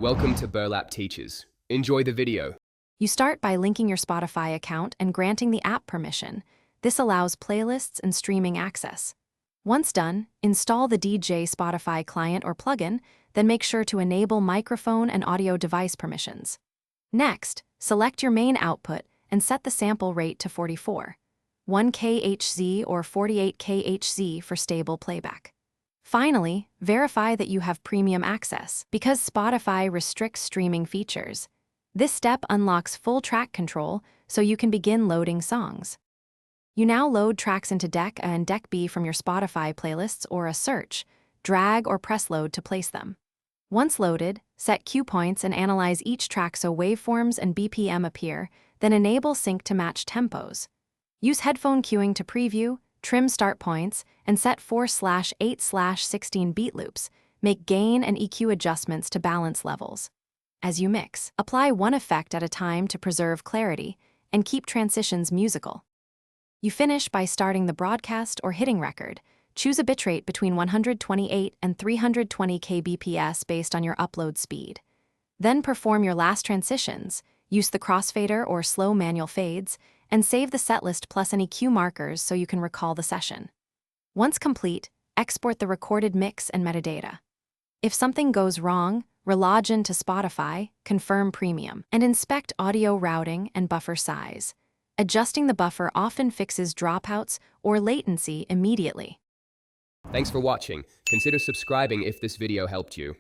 Welcome to Burlap Teachers. Enjoy the video. You start by linking your Spotify account and granting the app permission. This allows playlists and streaming access. Once done, install the DJ Spotify client or plugin, then make sure to enable microphone and audio device permissions. Next, select your main output and set the sample rate to 44, 1 kHz or 48 kHz for stable playback. Finally, verify that you have premium access, because Spotify restricts streaming features. This step unlocks full track control so you can begin loading songs. You now load tracks into Deck A and Deck B from your Spotify playlists or a search, drag or press load to place them. Once loaded, set cue points and analyze each track so waveforms and BPM appear, then enable sync to match tempos. Use headphone cueing to preview, trim start points, and set 4/8/16 beat loops. Make gain and EQ adjustments to balance levels. As you mix, apply one effect at a time to preserve clarity and keep transitions musical. You finish by starting the broadcast or hitting record. Choose a bitrate between 128 and 320 kbps based on your upload speed. Then perform your last transitions, use the crossfader or slow manual fades, and save the setlist plus any cue markers so you can recall the session. Once complete, export the recorded mix and metadata. If something goes wrong, relog in to Spotify, confirm premium, and inspect audio routing and buffer size. Adjusting the buffer often fixes dropouts or latency immediately. Thanks for watching. Consider subscribing if this video helped you.